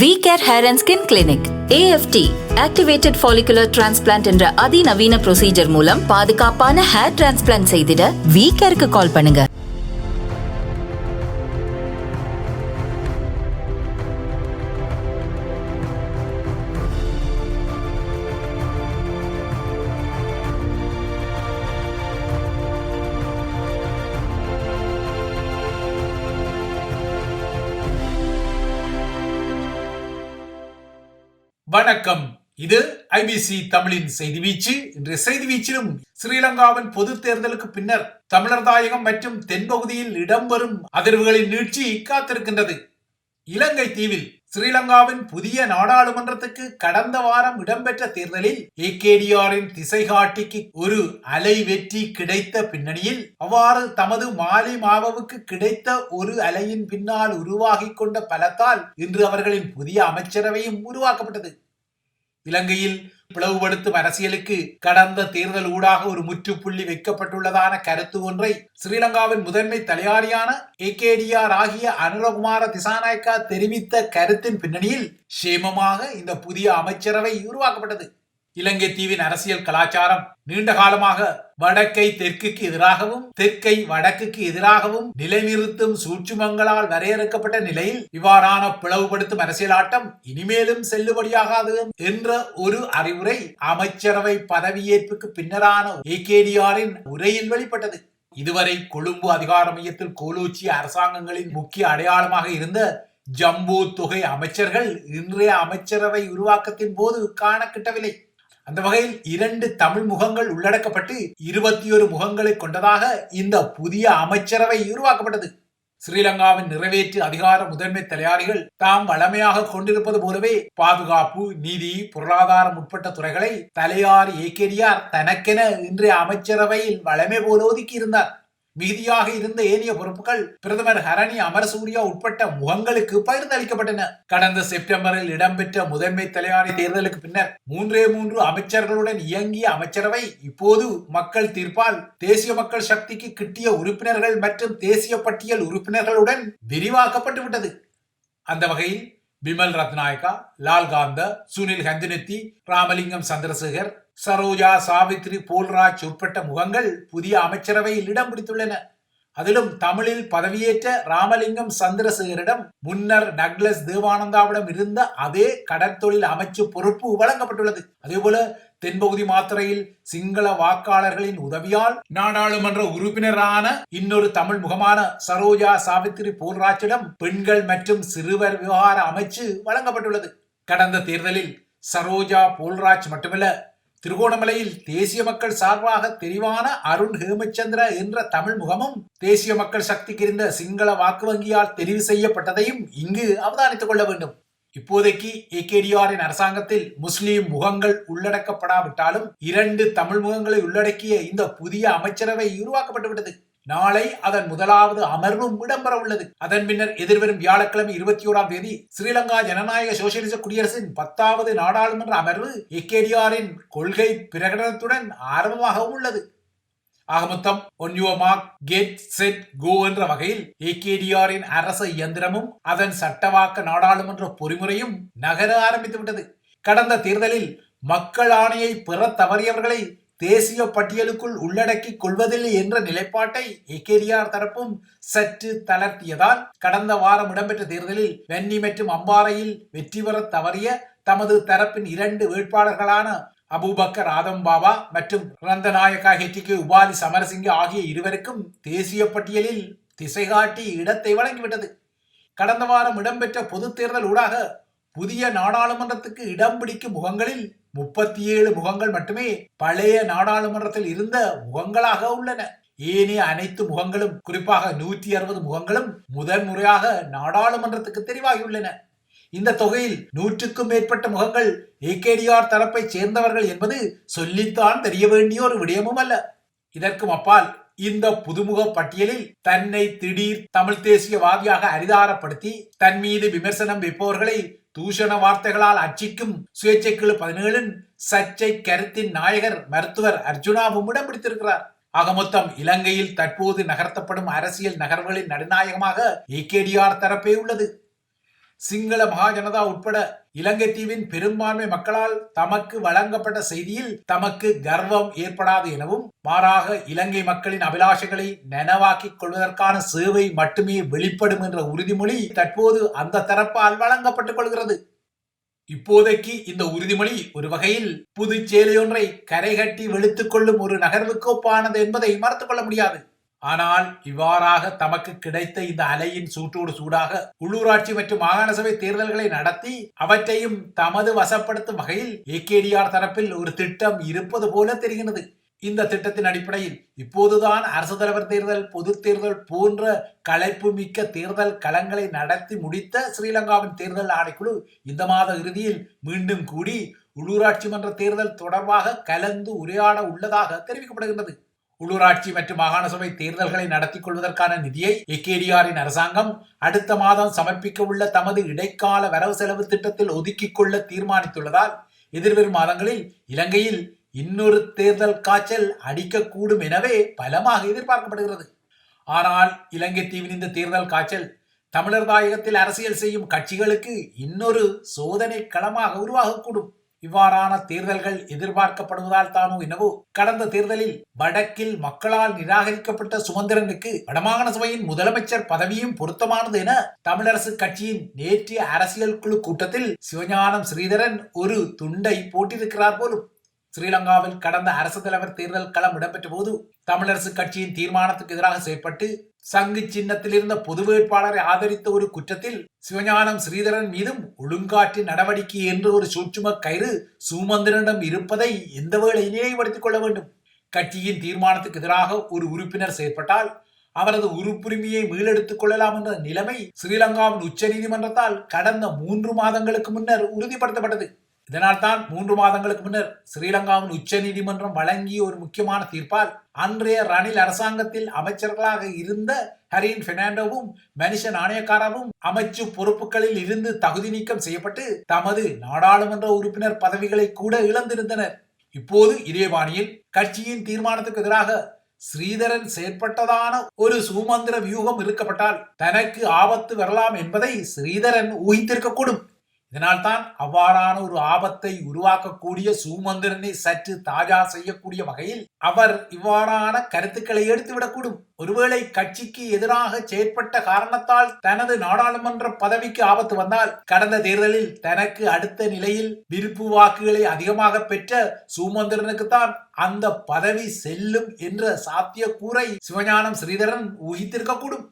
V-Care Hair and Skin Clinic AFT Activated Follicular Transplant என்ற அதிநவீன procedure மூலம் பாதுகாப்பான ஹேர் டிரான்ஸ்பிளான்ட் செய்திட V-Careக்கு கால் பண்ணுங்க. வணக்கம். இது ஐபிசி தமிழின் செய்தி வீச்சு. இன்றைய செய்தி வீச்சிலும் ஸ்ரீலங்காவின் பொது தேர்தலுக்கு பின்னர் தமிழர் தாயகம் மற்றும் தென்பகுதியில் இடம்பெறும் அதிர்வுகளின் நீட்சி காத்திருக்கின்றது. இலங்கை தீவில் ஸ்ரீலங்காவின் புதிய நாடாளுமன்றத்துக்கு கடந்த வாரம் இடம்பெற்ற தேர்தலில் ஏகேடிஆரின் திசைகாட்டிக்கு ஒரு அலை வெற்றி கிடைத்த பின்னணியில் அவ்வாறு தமது மாலை மாவவுக்கு கிடைத்த ஒரு அலையின் பின்னால் உருவாகி கொண்ட பலத்தால் இன்று அவர்களின் புதிய அமைச்சரவையும் உருவாக்கப்பட்டது. இலங்கையில் பிளவுபடுத்தும் அரசியலுக்கு கடந்த தேர்தல் ஊடாக ஒரு முற்றுப்புள்ளி வைக்கப்பட்டுள்ளதான கருத்து ஒன்றை ஸ்ரீலங்காவின் முதன்மை தலையாரியான ஏகேடிஆர் ஆகிய அனுரகுமார திசாநாயக்கா தெரிவித்த கருத்தின் பின்னணியில் சேமமாக இந்த புதிய அமைச்சரவை உருவாக்கப்பட்டது. இலங்கை தீவின் அரசியல் கலாச்சாரம் நீண்ட காலமாக வடக்கை தெற்குக்கு எதிராகவும் தெற்கை வடக்குக்கு எதிராகவும் நிலைநிறுத்தும் சூட்சுமங்களால் வரையறுக்கப்பட்ட நிலையில் இவ்வாறான பிளவுபடுத்தும் அரசியல் ஆட்டம் இனிமேலும் செல்லுபடியாகாது என்ற ஒரு அறிவுரை அமைச்சரவை பதவியேற்புக்கு பின்னரான ஏகேடிஆரின் உரையில் வெளிப்பட்டது. இதுவரை கொழும்பு அதிகார மையத்தில் கோலோச்சிய அரசாங்கங்களின் முக்கிய அடையாளமாக இருந்த ஜம்போ தொகை அமைச்சர்கள் இன்றைய அமைச்சரவை உருவாக்கத்தின் போது காண கிட்டவில்லை. அந்த வகையில் 2 தமிழ் முகங்கள் உள்ளடக்கப்பட்டு 21 முகங்களை கொண்டதாக இந்த புதிய அமைச்சரவை உருவாக்கப்பட்டது. ஸ்ரீலங்காவின் நிறைவேற்று அதிகார முதன்மை தலையாரிகள் தாம் வளமையாக கொண்டிருப்பது போலவே பாதுகாப்பு, நீதி, பொருளாதாரம் உட்பட்ட துறைகளை தலையாரி ஏகேடிஆர் தனக்கென இன்றைய அமைச்சரவையில் வளமை போல ஒதுக்கி இருந்தார். மிகுதியாக இருந்த ஏனைய பொறுப்புகள் பிரதமர் ஹரணி அமரசூரியா உட்பட்ட முகங்களுக்கு பகிர்ந்தளிக்கப்பட்டன. கடந்த செப்டம்பரில் இடம்பெற்ற முதன்மை தலையாரி தேர்தலுக்கு பின்னர் 3 அமைச்சர்களுடன் இயங்கிய அமைச்சரவை இப்போது மக்கள் தீர்ப்பால் தேசிய மக்கள் சக்திக்கு கிட்டிய உறுப்பினர்கள் மற்றும் தேசிய பட்டியல் உறுப்பினர்களுடன் விரிவாக்கப்பட்டு விட்டது. அந்த வகையில் பிமல் ரத்நாயக்கா, லால்காந்த, சுனில் ஹந்தினத்தி, ராமலிங்கம் சந்திரசேகர், சரோஜா சாவித்ரி போல்ராஜ் உட்பட்ட முகங்கள் புதிய அமைச்சரவையில் இடம் பிடித்துள்ளன. அதிலும் தமிழில் பதவியேற்ற ராமலிங்கம் சந்திரசேகரிடம் முன்னர் டக்ளஸ் தேவானந்தாவிடம் இருந்த அதே கடற்தொழில் அமைச்சு பொறுப்பு வழங்கப்பட்டுள்ளது. அதேபோல தென்பகுதி மாத்திரையில் சிங்கள வாக்காளர்களின் உதவியால் நாடாளுமன்ற உறுப்பினரான இன்னொரு தமிழ் முகமான சரோஜா சாவித்ரி போல்ராஜிடம் பெண்கள் மற்றும் சிறுவர் விவகார அமைச்சு வழங்கப்பட்டுள்ளது. கடந்த தேர்தலில் சரோஜா போல்ராஜ் மட்டுமல்ல, திருகோணமலையில் தேசிய மக்கள் சார்பாக தெரிவான அருண் ஹேமச்சந்திர என்ற தமிழ் முகமும் தேசிய மக்கள் சக்திக்கு இருந்த சிங்கள வாக்கு வங்கியால் தெரிவு செய்யப்பட்டதையும் இங்கு அவதானித்துக் கொள்ள வேண்டும். இப்போதைக்கு ஏகேடிஆரின் அரசாங்கத்தில் முஸ்லிம் முகங்கள் உள்ளடக்கப்படாவிட்டாலும் 2 தமிழ் முகங்களை உள்ளடக்கிய இந்த புதிய அமைச்சரவை உருவாக்கப்பட்டுவிட்டது. நாளை அதன் முதலாவது அமர்வும் இடம்பெற உள்ளது. அதன் பின்னர் எதிர்வரும் வியாழக்கிழமை 21ஆம் தேதி ஸ்ரீலங்கா ஜனநாயக சோசியலிச குடியரசின் 10வது நாடாளுமன்ற அமர்வு ஏகேடிஆரின் கொள்கை பிரகடனத்துடன் ஆரம்பமாகவும் உள்ளது. ஆக மொத்தம் one your mark get set go என்ற வகையில் ஏகேடிஆரின் அரச இயந்திரமும் அதன் சட்டவாக்க நாடாளுமன்ற பொறிமுறையும் நகர ஆரம்பித்து விட்டது. கடந்த தேர்தலில் மக்கள் ஆணையை பெற தவறியவர்களை தேசிய பட்டியலுக்குள் உள்ளடக்கி கொள்வதில்லை என்ற நிலைப்பாட்டை ஏகேடிஆர் தரப்பும் சற்று தளர்த்தியதால் கடந்த வாரம் இடம்பெற்ற தேர்தலில் வன்னி மற்றும் அம்பாறையில் வெற்றி பெற தவறிய தமது தரப்பின் 2 வேட்பாளர்களான அபுபக்கர் ஆதம் பாபா மற்றும் ரந்தநாயக்கா ஹெட்டிகே உபாலி சமரசிங்க ஆகிய இருவருக்கும் தேசிய பட்டியலில் திசைகாட்டி இடத்தை வழங்கிவிட்டது. கடந்த வாரம் இடம்பெற்ற பொது தேர்தல் ஊடாக புதிய நாடாளுமன்றத்துக்கு இடம் பிடிக்கும் முகங்களில் 37 முகங்கள் மட்டுமே பழைய நாடாளுமன்றத்தில் இருந்த முகங்களாக உள்ளன. ஏனைய அனைத்து முகங்களும், குறிப்பாக 160 முகங்களும் முதன்முறையாக நாடாளுமன்றத்துக்கு தெரிவாகியுள்ளன. இந்த தொகையில் 100க்கும் மேற்பட்ட முகங்கள் ஏகேடிஆர் தரப்பை சேர்ந்தவர்கள் என்பது சொல்லித்தான் தெரிய வேண்டிய ஒரு விடயமும் அல்ல. இதற்கும் அப்பால் இந்த புதுமுக பட்டியலில் தன்னை திடீர் தமிழ் தேசியவாதியாக அரிதாரப்படுத்தி தன் மீது விமர்சனம் வைப்பவர்களை தூஷண வார்த்தைகளால் அச்சிக்கும் சுயேட்சைக்குழு 17 சர்ச்சை கருத்தின் நாயகர் மருத்துவர் அர்ஜுனாவும் இடம் பிடித்திருக்கிறார். ஆக மொத்தம் இலங்கையில் தற்போது நகர்த்தப்படும் அரசியல் நகர்வுகளின் நடுநாயகமாக ஏகேடிஆர் தரப்பே உள்ளது. சிங்கள மகாஜனதா உட்பட இலங்கை தீவின் பெரும்பான்மை மக்களால் தமக்கு வழங்கப்பட்ட செய்தியில் தமக்கு கர்வம் ஏற்படாது எனவும் மாறாக இலங்கை மக்களின் அபிலாஷைகளை நனவாக்கிக் கொள்வதற்கான சேவை மட்டுமே வெளிப்படும் என்ற உறுதிமொழி தற்போது அந்த தரப்பால் வழங்கப்பட்டுக் கொள்கிறது. இப்போதைக்கு இந்த உறுதிமொழி ஒரு வகையில் புதுச்சேலையொன்றை கரைகட்டி வெளுத்துக் கொள்ளும் ஒரு நகர்வுக்கு ஒப்பானது என்பதை மறுத்துக் கொள்ள முடியாது. ஆனால் இவ்வாறாக தமக்கு கிடைத்த இந்த அலையின் சூட்டோடு சூடாக உள்ளூராட்சி மற்றும் மாகாண சபை தேர்தல்களை நடத்தி அவற்றையும் தமது வசப்படுத்தும் வகையில் ஏகேடிஆர் தரப்பில் ஒரு திட்டம் இருப்பது போல தெரிகிறது. இந்த திட்டத்தின் அடிப்படையில் இப்போதுதான் அரசு தலைவர் தேர்தல், பொது தேர்தல் போன்ற களைப்பு மிக்க தேர்தல் களங்களை நடத்தி முடித்த ஸ்ரீலங்காவின் தேர்தல் ஆணைக்குழு இந்த மாத இறுதியில் மீண்டும் கூடி உள்ளூராட்சி மன்ற தேர்தல் தொடர்பாக கலந்து உரையாட உள்ளதாக தெரிவிக்கப்படுகின்றது. உள்ளூராட்சி மற்றும் மாகாண சபை தேர்தல்களை நடத்தி கொள்வதற்கான நிதியை ஏகேடிஆரின் அரசாங்கம் அடுத்த மாதம் சமர்ப்பிக்க உள்ள தமது இடைக்கால வரவு செலவு திட்டத்தில் ஒதுக்கிக் கொள்ள தீர்மானித்துள்ளதால் எதிர்வரும் மாதங்களில் இலங்கையில் இன்னொரு தேர்தல் காய்ச்சல் அடிக்கக்கூடும் எனவே பலமாக எதிர்பார்க்கப்படுகிறது. ஆனால் இலங்கை தீவின் இந்த தேர்தல் காய்ச்சல் தமிழர் தாயகத்தில் அரசியல் செய்யும் கட்சிகளுக்கு இன்னொரு சோதனை களமாக உருவாகக்கூடும். இவ்வாறான தேர்தல்கள் எதிர்பார்க்கப்படுவதால் தானோ என்னவோ கடந்த தேர்தலில் வடக்கில் மக்களால் நிராகரிக்கப்பட்ட சுமந்திரனுக்கு வடமாகாண சபையின் முதலமைச்சர் பதவியும் பொருத்தமானது என தமிழரசு கட்சியின் நேற்றைய அரசியல் குழு கூட்டத்தில் சிவஞானம் ஸ்ரீதரன் ஒரு துண்டை போட்டிருக்கிறார் போலும். ஸ்ரீலங்காவில் கடந்த அரசு தலைவர் தேர்தல் களம் இடம்பெற்ற போது தமிழரசு கட்சியின் தீர்மானத்துக்கு எதிராக செயற்பட்டு சங்கு சின்னத்தில் இருந்த பொது வேட்பாளரை ஆதரித்த ஒரு குற்றத்தில் சிவஞானம் ஸ்ரீதரன் மீதும் ஒழுங்காற்று நடவடிக்கை என்று ஒரு சூட்சும கயிறு சுமந்திரனிடம் இருப்பதை எந்த வேளை நினைவுபடுத்திக் கொள்ள வேண்டும். கட்சியின் தீர்மானத்துக்கு எதிராக ஒரு உறுப்பினர் செயற்பட்டால் அவரது உறுப்புரிமையை மீளெடுத்துக் கொள்ளலாம் என்ற நிலைமை ஸ்ரீலங்காவின் உச்ச நீதிமன்றத்தால் கடந்த 3 மாதங்களுக்கு முன்னர் உறுதிப்படுத்தப்பட்டது. இதனால் தான் 3 மாதங்களுக்கு முன்னர் ஸ்ரீலங்காவின் உச்ச நீதிமன்றம் வழங்கிய ஒரு முக்கியமான தீர்ப்பால் அன்றைய ரணில் அரசாங்கத்தில் அமைச்சர்களாக இருந்த ஹரின் பெர்னாண்டோவும் மனிஷ நாணயக்காரவும் அமைச்சு பொறுப்புகளில் இருந்து தகுதி நீக்கம் செய்யப்பட்டு தமது நாடாளுமன்ற உறுப்பினர் பதவிகளை கூட இழந்திருந்தனர். இப்போது இதே பாணியில் கட்சியின் தீர்மானத்துக்கு எதிராக ஸ்ரீதரன் செயற்பட்டதான ஒரு சுமந்திர வியூகம் இருக்கப்பட்டால் தனக்கு ஆபத்து வரலாம் என்பதை ஸ்ரீதரன் ஊகித்திருக்கக்கூடும். இதனால் தான் அவ்வாறான ஒரு ஆபத்தை உருவாக்கக்கூடிய சுமந்திரனை சற்று தாஜா செய்யக்கூடிய வகையில் அவர் இவ்வாறான கருத்துக்களை எடுத்துவிடக்கூடும். ஒருவேளை கட்சிக்கு எதிராக செயற்பட்ட காரணத்தால் தனது நாடாளுமன்ற பதவிக்கு ஆபத்து வந்தால் கடந்த தேர்தலில் தனக்கு அடுத்த நிலையில் விருப்பு வாக்குகளை அதிகமாக பெற்ற சுமந்திரனுக்குத்தான் அந்த பதவி செல்லும் என்ற சாத்தியக்கூறை சிவஞானம் ஸ்ரீதரன் ஊகித்திருக்கக்கூடும்.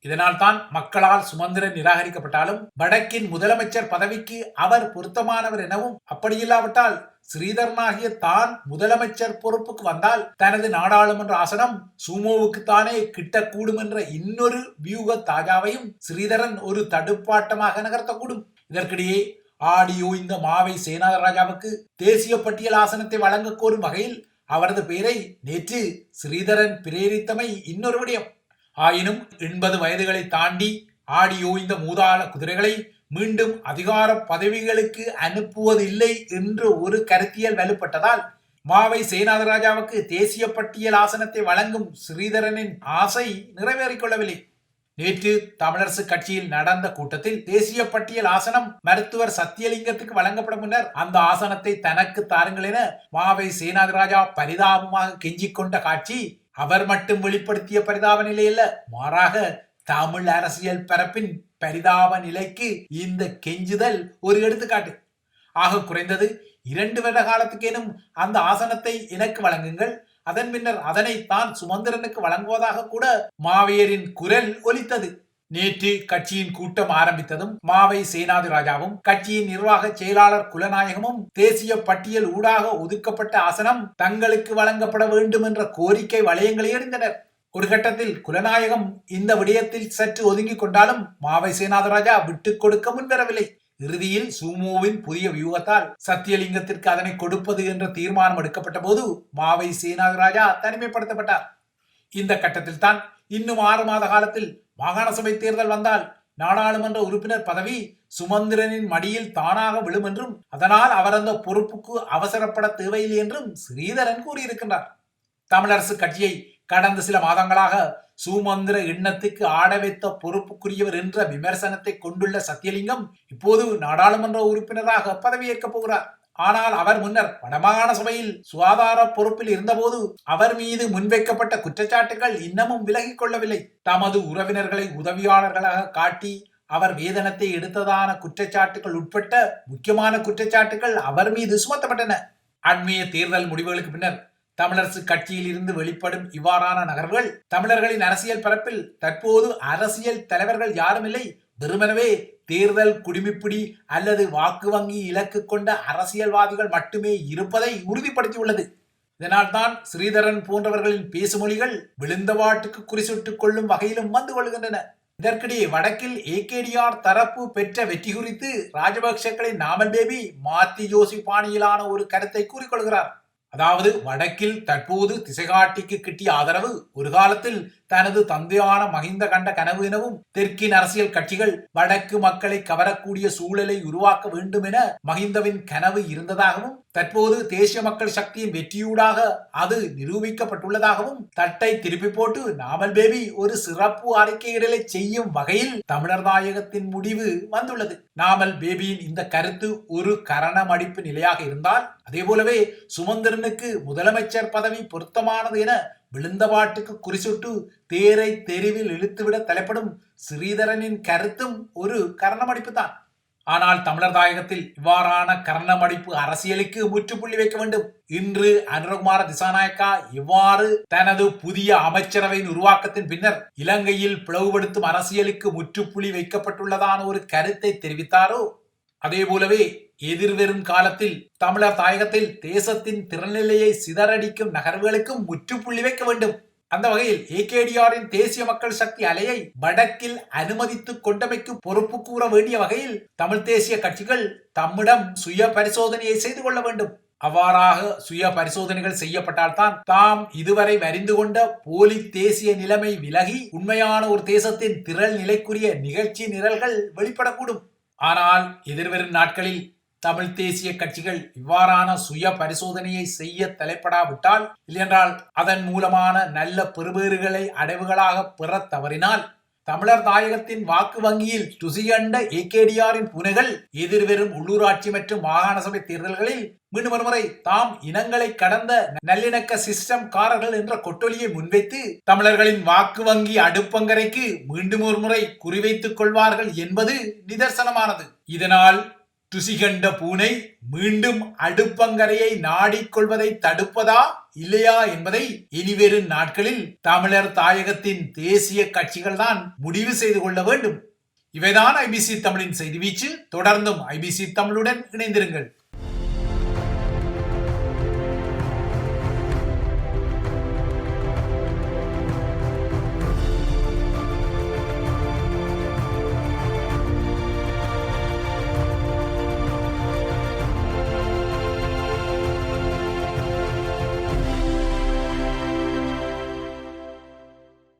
இதனால் தான் மக்களால் சுமந்திரன் நிராகரிக்கப்பட்டாலும் வடக்கின் முதலமைச்சர் பதவிக்கு அவர் பொருத்தமானவர் எனவும் அப்படியில்லாவிட்டால் ஸ்ரீதரனாகிய தான் முதலமைச்சர் பொறுப்புக்கு வந்தால் தனது நாடாளுமன்ற ஆசனம் சுமோவுக்குத்தானே கிட்டக்கூடும் என்ற இன்னொரு வியூக தாஜாவையும் ஸ்ரீதரன் ஒரு தடுப்பாட்டமாக நகர்த்தக்கூடும். இதற்கிடையே ஆடியோ இந்த மாவை சேனாதராஜாவுக்கு தேசிய பட்டியல் ஆசனத்தை வழங்க கோரும் வகையில் அவரது பெயரை நேற்று ஸ்ரீதரன் பிரேரித்தமை இன்னொரு விடயம். ஆயினும் 80 வயதுகளை தாண்டி ஆடியோ இந்த மூதாள குதிரைகளை மீண்டும் அதிகார பதவிகளுக்கு அனுப்புவதில்லை என்று ஒரு கருத்தியல் வலுப்பட்டதால் மாவை சேனாதராஜாவுக்கு தேசிய பட்டியல் ஆசனத்தை வழங்கும் ஸ்ரீதரனின் ஆசை நிறைவேறிக்கொள்ளவில்லை. நேற்று தமிழரசு கட்சியில் நடந்த கூட்டத்தில் தேசிய பட்டியல் ஆசனம் மருத்துவர் சத்தியலிங்கத்துக்கு வழங்கப்படும் முன்னர் அந்த ஆசனத்தை தனக்கு தாருங்கள் என மாவை சேனாதராஜா பரிதாபமாக கெஞ்சிக் கொண்ட காட்சி அவர் மட்டும் வெளிப்படுத்திய பரிதாப நிலை அல்ல, மாறாக தமிழ் அரசியல் பரப்பின் பரிதாப நிலைக்கு இந்த கெஞ்சுதல் ஒரு எடுத்துக்காட்டு. ஆக குறைந்தது 2 வருட காலத்துக்கேனும் அந்த ஆசனத்தை எனக்கு வழங்குங்கள், அதன் பின்னர் அதனை தான் சுமந்திரனுக்கு வழங்குவதாக கூட மாவையரின் குரல் ஒலித்தது. நேற்று கட்சியின் கூட்டம் ஆரம்பித்ததும் மாவை சேனாதிராஜாவும் கட்சியின் நிர்வாக செயலாளர் குலநாயகமும் தேசிய பட்டியல் ஊடாக ஒதுக்கப்பட்ட ஆசனம் தங்களுக்கு வழங்கப்பட வேண்டும் என்ற கோரிக்கை வளையங்களை எறிந்தனர். ஒரு கட்டத்தில் குலநாயகம் இந்த விடயத்தில் சற்று ஒதுங்கிக் கொண்டாலும் மாவை சேனாதிராஜா விட்டுக் கொடுக்க முன்வரவில்லை. இறுதியில் சுமோவின் புதிய வியூகத்தால் சத்தியலிங்கத்திற்கு அதனை கொடுப்பது என்ற தீர்மானம் எடுக்கப்பட்ட போது மாவை சேனாதிராஜா தனிமைப்படுத்தப்பட்டார். இந்த கட்டத்தில் தான் இன்னும் 6 மாத காலத்தில் மாகாண சபை தேர்தல் வந்தால் நாடாளுமன்ற உறுப்பினர் பதவி சுமந்திரனின் மடியில் தானாக விழும் என்றும் அதனால் அவர் அந்த பொறுப்புக்கு அவசரப்பட தேவையில்லை என்றும் ஸ்ரீதரன் கூறியிருக்கின்றார். தமிழரசு கட்சியை கடந்த சில மாதங்களாக சுமந்திர எண்ணத்துக்கு ஆட வைத்த பொறுப்புக்குரியவர் என்ற விமர்சனத்தை கொண்டுள்ள சத்தியலிங்கம் இப்போது நாடாளுமன்ற உறுப்பினராக பதவியேற்கப் போகிறார். ஆனால் அவர் முன்னர் வடமாகாண சபையில் சுகாதார பொறுப்பில் இருந்தபோது அவர் மீது முன்வைக்கப்பட்ட குற்றச்சாட்டுகள் இன்னமும் விலகிக் கொள்ளவில்லை. தமது உறவினர்களை உதவியாளர்களாக காட்டி அவர் வேதனத்தை எடுத்ததான குற்றச்சாட்டுகள் உட்பட்ட முக்கியமான குற்றச்சாட்டுகள் அவர் மீது சுமத்தப்பட்டன. அண்மைய தேர்தல் முடிவுகளுக்கு பின்னர் தமிழரசு கட்சியில் இருந்து வெளிப்படும் இவ்வாறான நகர்வுகள் தமிழர்களின் அரசியல் பரப்பில் தற்போது அரசியல் தலைவர்கள் யாரும் இல்லை, வெறுமனவே தேர்தல் குடிமிப்பிடி அல்லது வாக்கு வங்கி இலக்கு கொண்ட அரசியல்வாதிகள் மட்டுமே இருப்பதை உறுதிப்படுத்தியுள்ளது. இதனால் தான் ஸ்ரீதரன் போன்றவர்களின் பேசுமொழிகள் விழுந்தவாட்டுக்கு குறிசுட்டுக் கொள்ளும் வகையிலும் வந்து கொள்கின்றன. இதற்கிடையே வடக்கில் ஏகேடிஆர் தரப்பு பெற்ற வெற்றி குறித்து ராஜபக்சக்களின் நாமல் பேபி மாத்தி ஜோசி பாணியிலான ஒரு கருத்தை கூறிக்கொள்கிறார். அதாவது வடக்கில் தற்போது திசைகாட்டிக்கு கிட்டிய ஆதரவு ஒரு காலத்தில் தனது தந்தையான மஹிந்த கண்ட கனவு எனவும் தெற்கின் அரசியல் கட்சிகள் வடக்கு மக்களை கவரக்கூடிய சூழலை உருவாக்க வேண்டும் என மஹிந்தவின் கனவு இருந்ததாகவும் தற்போது தேசிய மக்கள் சக்தியின் வெற்றியூடாக அது நிரூபிக்கப்பட்டுள்ளதாகவும் தட்டை திருப்பி போட்டு நாமல் பேபி ஒரு சிறப்பு அறிக்கையிடலை செய்யும் வகையில் தமிழர் தாயகத்தின் முடிவு வந்துள்ளது. நாமல் பேபியின் இந்த கருத்து ஒரு கரணமடிப்பு நிலையாக இருந்தால் அதே போலவே சுமந்திரனுக்கு முதலமைச்சர் பதவி பொருத்தமானது என விழுந்தபாட்டுக்கு குறிசுட்டு தேரை தெருவில் இழுத்துவிட தலைப்படும் ஸ்ரீதரனின் கருத்தும் ஒரு கரணமடிப்பு தான். ஆனால் தமிழர் தாயகத்தில் இவ்வாறான கரணமடிப்பு அரசியலுக்கு முற்றுப்புள்ளி வைக்க வேண்டும். இன்று அனுரகுமார திசாநாயக்கா இவ்வாறு தனது புதிய அமைச்சரவையின் உருவாக்கத்தின் பின்னர் இலங்கையில் பிளவுபடுத்தும் அரசியலுக்கு முற்றுப்புள்ளி வைக்கப்பட்டுள்ளதான ஒரு கருத்தை தெரிவித்தாரோ அதே போலவே எதிர்வரும் காலத்தில் தமிழர் தாயகத்தில் தேசத்தின் திறநிலையை சிதறடிக்கும் நகர்வுகளுக்கும் முற்றுப்புள்ளி வைக்க வேண்டும். அந்த வகையில் ஏகேடிஆரின் தேசிய மக்கள் சக்தி அலையை வடக்கில் அனுமதித்துக் கொண்டமைக்கு பொறுப்பு கூற வேண்டிய வகையில் தமிழ் தேசிய கட்சிகள் தம்மிடம் சுய பரிசோதனையை செய்து கொள்ள வேண்டும். அவ்வாறாக சுய பரிசோதனைகள் செய்யப்பட்டால்தான் தாம் இதுவரை வரிந்து கொண்ட போலி தேசிய நிலைமை விலகி உண்மையான ஒரு தேசத்தின் திரள் நிலைக்குரிய நிகழ்ச்சி நிரல்கள் வெளிப்படக்கூடும். ஆனால் எதிர்வரும் நாட்களில் தமிழ் தேசிய கட்சிகள் இவ்வாறான சுய பரிசோதனையை செய்ய தலைப்படாவிட்டால், இல்லையென்றால் அதன் மூலமான நல்ல பெறுபேறுகளை அடைவுகளாக பெற தவறினால் தமிழர் தாயகத்தின் வாக்கு வங்கியில் துசிகண்ட ஏகேடிஆரின் புனைகள் எதிர்வரும் உள்ளூராட்சி மற்றும் மாகாண சபை தேர்தல்களில் மீண்டும் ஒருமுறை தாம் இனங்களை கடந்த நல்லிணக்க சிஸ்டம் காரர்கள் என்ற கொட்டொலியை முன்வைத்து தமிழர்களின் வாக்கு வங்கி அடுப்பங்கரைக்கு மீண்டும் ஒரு முறை குறிவைத்துக் கொள்வார்கள் என்பது நிதர்சனமானது. இதனால் துசிகண்ட பூனை மீண்டும் அடுப்பங்கரையை நாடிக்கொள்வதை தடுப்பதா இல்லையா என்பதை இனிவரும் நாட்களில் தமிழர் தாயகத்தின் தேசிய கட்சிகள் தான் முடிவு செய்து கொள்ள வேண்டும். இவைதான் ஐபிசி தமிழின் செய்தி வீச்சு. தொடர்ந்தும் ஐபிசி தமிழுடன் இணைந்திருங்கள்.